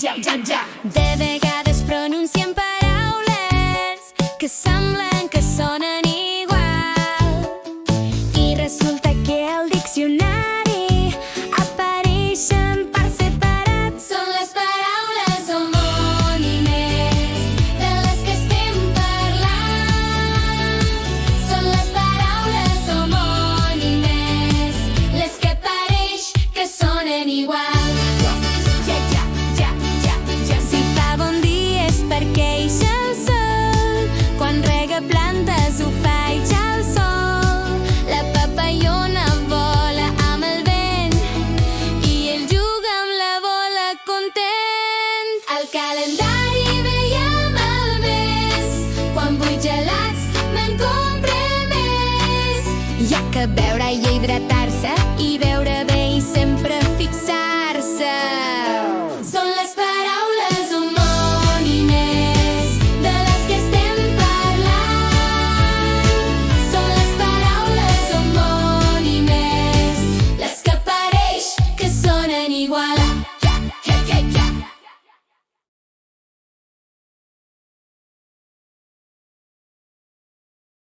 Ja, ja, ja. De vegades pronunciem paraules que semblen que sonen igual i resulta que al diccionari apareixen per separat. Són les paraules homònimes de les que estem parlant. Són les paraules homònimes les que pareix que sonen igual. Perquè ix el sol, quan rega plantes ho faig al sol. La papallona vola amb el vent i ell juga amb la bola content. Al calendari veiem el mes, quan vull gelats me'n compre més. Hi ha que beure i hidratar-se i beure